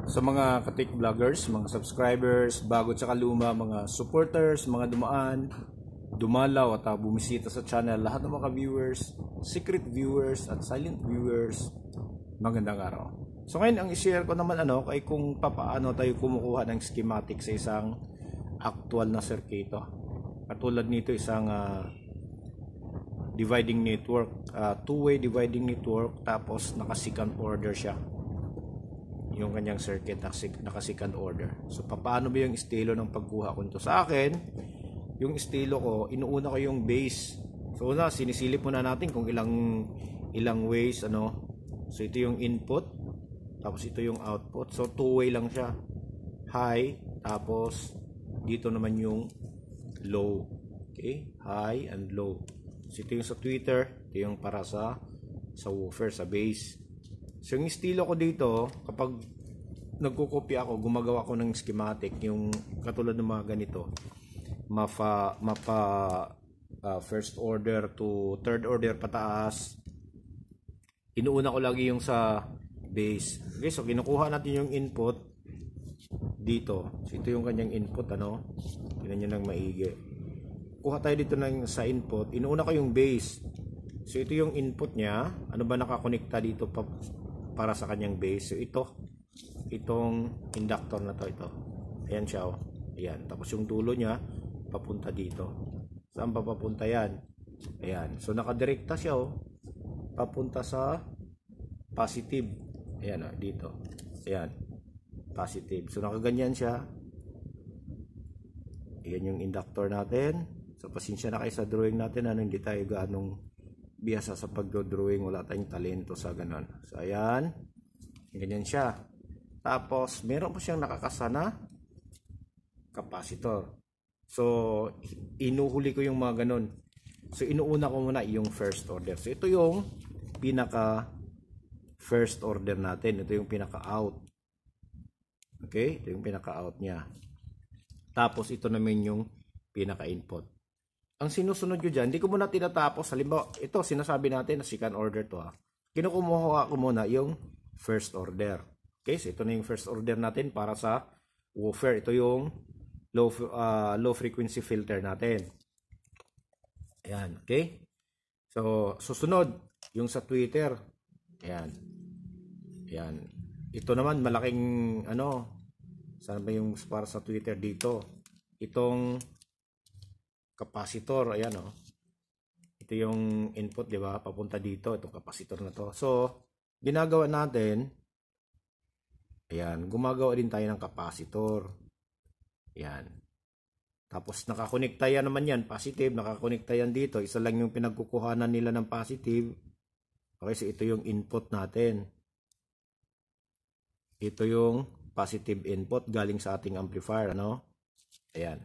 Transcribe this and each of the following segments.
Sa mga katik vloggers, mga subscribers, bago tsaka luma, mga supporters, mga dumaan, dumalaw at bumisita sa channel, lahat ng mga viewers, secret viewers at silent viewers, magandang araw. So ngayon ang i-share ko naman kay kung paano tayo kumukuha ng schematic sa isang actual na circuito. Katulad nito isang dividing network, two-way dividing network, tapos naka-second order siya. Yung kanyang circuit naka second order. So paano ba yung estilo ng pagkuha ko nito? Sa akin, yung estilo ko, inuuna ko yung base. So una, sinisilip muna natin kung ilang ways So ito yung input, tapos ito yung output. So two-way lang siya. High, tapos dito naman yung low. Okay? High and low. So ito yung sa tweeter, ito yung para sa woofer, sa base. So yung estilo ko dito, kapag nagkukopya ako, gumagawa ako ng schematic, yung katulad ng mga ganito, first order to third order pataas, inuuna ko lagi yung sa base. Okay, so kinukuha natin yung input dito. So ito yung kanyang input, tingnan nyo ng maigi. Kuha tayo dito sa input, inuuna ko yung base. So ito yung input niya, ano ba nakakonekta dito para sa kanyang base. So itong inductor na ito. Ayan siya, Ayan. Tapos yung dulo niya papunta dito. Saan pa papunta yan? Ayan. So nakadirekta siya, papunta sa positive. Ayan, dito. Ayan. Positive. So nakaganyan siya. Ayan yung inductor natin. So pasensya na kayo sa drawing natin, hindi tayo gaanong biyasa sa pagdodrawing, wala tayong talento sa ganon. So ayan, ganyan siya. Tapos meron po siyang nakakasana capacitor. So inuhuli ko yung mga ganon. So inuuna ko muna yung first order. So ito yung pinaka first order natin. Ito yung pinaka out. Okay, ito yung pinaka out niya. Tapos ito naman yung pinaka input. Ang sinusunod nyo dyan, hindi ko muna tinatapos. Halimbawa, ito sinasabi natin na second order to. Kinukumuha ko muna yung first order. Okay, so ito na yung first order natin para sa woofer. Ito yung low frequency filter natin. Ayan, okay. So, susunod, yung sa tweeter. Ayan. Ayan. Ito naman, malaking, saan ba yung para sa tweeter dito? Itong capacitor, ayan ito yung input, di ba, papunta dito, itong capacitor na to. So ginagawa natin, ayan, gumagawa din tayo ng capacitor, ayan, tapos nakakonekta yan naman yan, positive, nakakonekta yan dito, isa lang yung pinagkukuhanan nila ng positive. Okay, so ito yung input natin, ito yung positive input galing sa ating amplifier, ayan.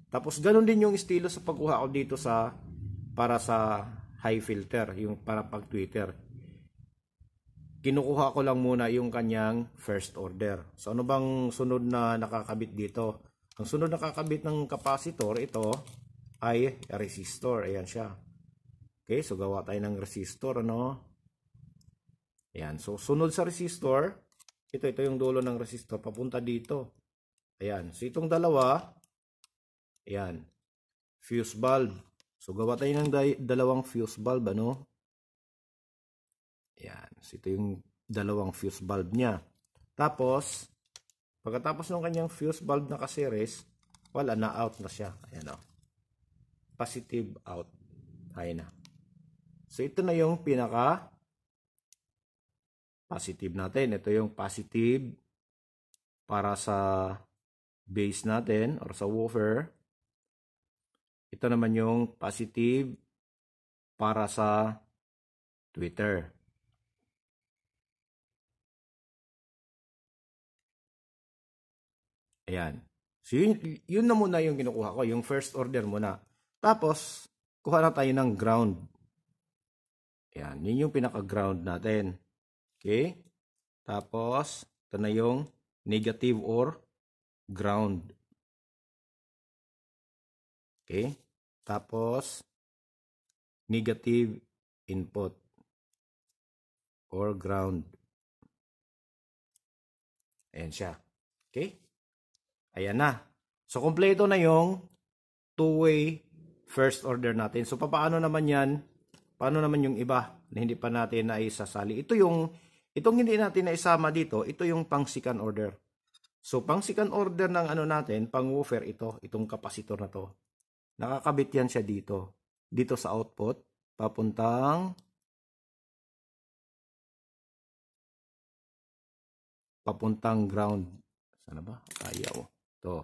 Tapos ganun din yung estilo sa pagkuha ko dito para sa high filter, yung para pag tweeter. Kinukuha ko lang muna yung kanyang first order. So ano bang sunod na nakakabit dito? Ang sunod na nakakabit ng capacitor, ito ay resistor. Ayan siya. Okay, so gawa tayo ng resistor, Ayan, so sunod sa resistor, ito yung dulo ng resistor papunta dito. Ayan, so itong dalawa, ayan, fuse bulb. So gawa tayo ng dalawang fuse bulb, Ayan, so ito yung dalawang fuse bulb niya. Tapos pagkatapos ng kanyang fuse bulb na ka-series, wala na, out na siya. Ayan, positive out. Ayan na. So ito na yung pinaka positive natin. Ito yung positive para sa base natin or sa woofer. Ito naman yung positive para sa tweeter. Ayan. So yun na muna yung kinukuha ko, yung first order muna. Tapos kuha na tayo ng ground. Ayan, yun yung pinaka-ground natin. Okay? Tapos ito na yung negative or ground. Okay? Tapos negative input or ground. Ayan siya. Okay? Ayan na. So, kompleto na yung two-way first order natin. So, paano naman yan? Paano naman yung iba na hindi pa natin naisasali? Itong hindi natin naisama dito, ito yung pang second order. So, pang second order ng ano natin, pang woofer itong kapasitor na to. Nakakabit yan siya dito. Dito sa output, papuntang ground. Sana ba? Ayaw. Ito.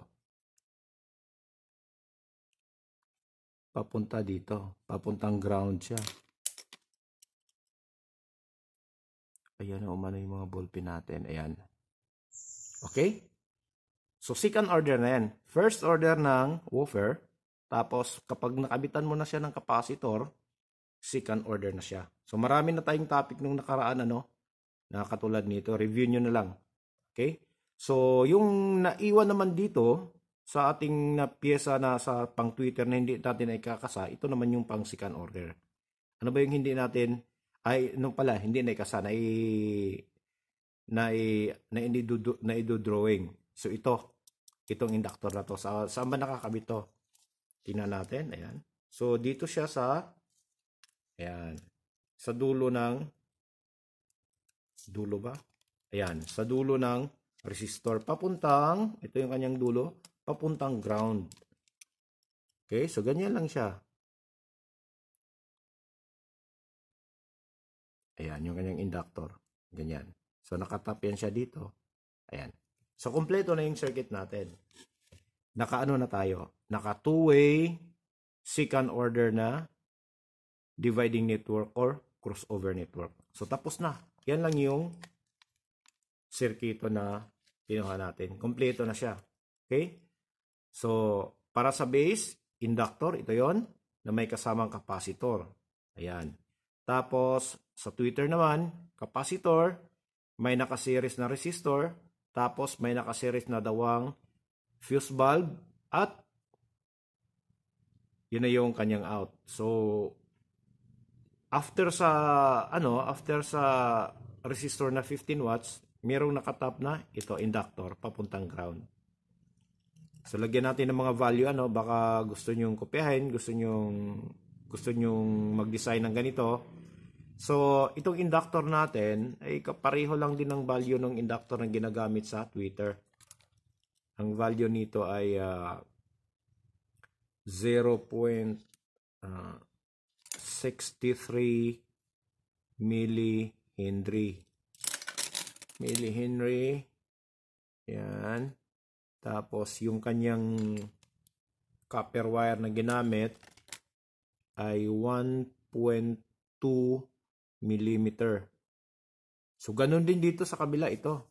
Papunta dito. Papuntang ground siya. Ayan na umano yung mga ballpen natin. Ayan. Okay? So, second order na yan. First order ng woofer. Tapos, kapag nakabitan mo na siya ng capacitor, second order na siya. So, marami na tayong topic nung nakaraan, na katulad nito. Review nyo na lang. Okay? So, yung naiwan naman dito sa ating na pyesa na sa pang Twitter na hindi natin ay kakasa, ito naman yung pang second order. Ano ba yung hindi natin hindi na ikasa, na i-drawing. So, itong inductor na to. Saan ba nakakabit to? Tingnan natin. Ayan. So, dito siya sa dulo ba? Ayan. Sa dulo ng resistor. Ito yung kanyang dulo, papuntang ground. Okay? So, ganyan lang siya. Ayan, yung kanyang inductor. Ganyan. So, nakatap yan siya dito. Ayan. So, kompleto na yung circuit natin. Naka-ano na tayo? Naka two-way second order na dividing network or crossover network. So, tapos na. Yan lang yung circuito na kinuha natin. Kompleto na siya. Okay? So, para sa base, inductor, ito yon na may kasamang capacitor. Ayan. Tapos, sa Twitter naman, capacitor, may nakaseries na resistor, tapos may nakaseries na dawang fuse bulb, at yun na yung kanyang out. So, after sa resistor na 15 watts, merong nakatap na ito, inductor, papuntang ground. So, lagyan natin ng mga value, baka gusto nyong kopyahin, gusto nyong mag-design ng ganito. So, itong inductor natin ay pareho lang din ng value ng inductor na ginagamit sa Twitter. Ang value nito ay 0.63 millihenry. Yan. Tapos, yung kanyang copper wire na ginamit ay 1.2 millimeter. So, ganun din dito sa kabila ito.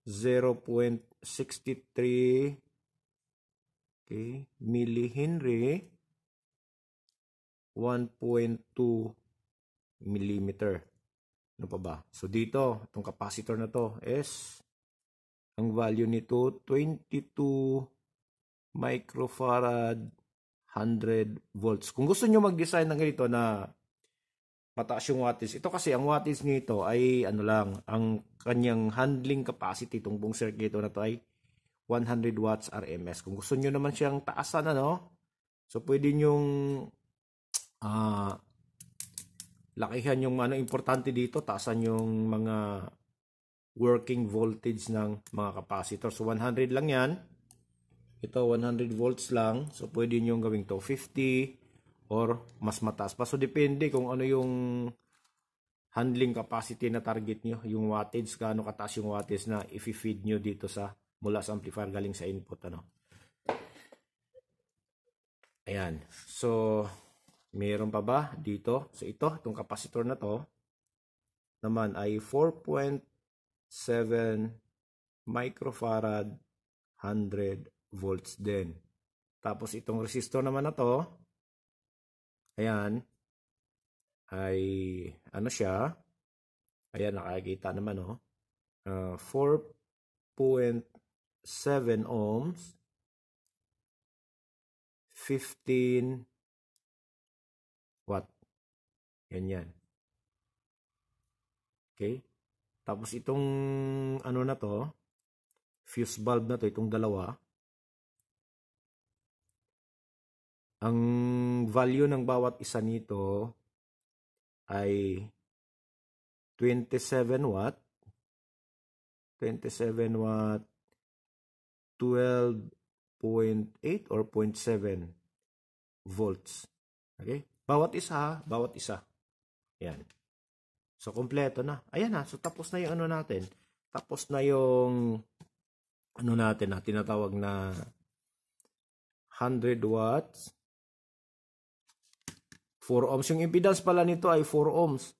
0.63 millihenry, 1.2 millimeter. Ano pa ba? So, dito, itong capacitor na to is, ang value nito, 22 microfarad, 100 volts. Kung gusto nyo mag-design ng ganito na mataas yung wattage. Ito kasi, ang wattage nito ay ang kanyang handling capacity, itong buong circuito na to ay 100 watts RMS. Kung gusto nyo naman siyang taasan, so pwede nyong lakihan yung importante dito, taasan yung mga working voltage ng mga capacitor. So 100 lang yan. Ito 100 volts lang. So pwede nyo gawing to 50 or mas mataas pa. So, depende kung ano yung handling capacity na target nyo. Yung wattage, gaano kataas yung wattage na i-feed nyo dito mula sa amplifier galing sa input. Ayan. So, mayroon pa ba dito? So, itong capacitor na to, naman ay 4.7 microfarad, 100 volts din. Tapos, itong resistor naman na to, ayan, ay siya. Ayan, nakikita naman 4.7 ohms, 15 watt. Yan. Okay? Tapos itong na to, fuse valve na to, itong dalawa, ang value ng bawat isa nito ay 27 watt, 12.8 or 0.7 volts. Okay? Bawat isa, bawat isa. Yan. So, kompleto na. Ayan na. So, tapos na yung ano natin. Tapos na yung ano natin na tinatawag na 100 watts. 4 ohms. Yung impedance pala nito ay 4 ohms.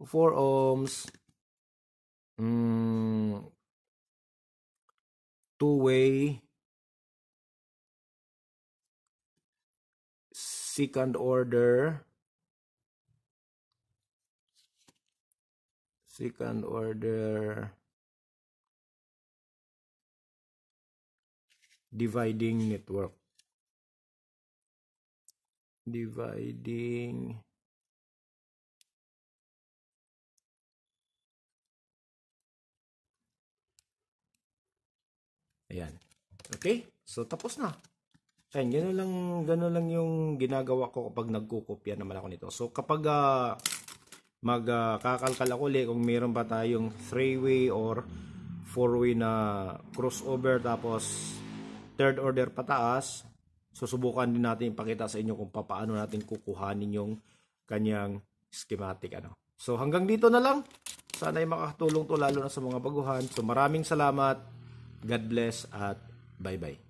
4 ohms. Two-way. Second order. Dividing network. Ayan. Okay? So, tapos na. Ayan, gano'n lang yung ginagawa ko kapag nagkukopya naman ako nito. So, kapag magkakalkal ako ulit kung mayroon pa tayong 3-way or 4-way na crossover tapos third order pataas, susubukan din natin ipakita sa inyo kung paano natin kukuhanin yung kanyang schematic. So hanggang dito na lang. Sana ay makakatulong to lalo na sa mga baguhan. So maraming salamat. God bless at bye-bye.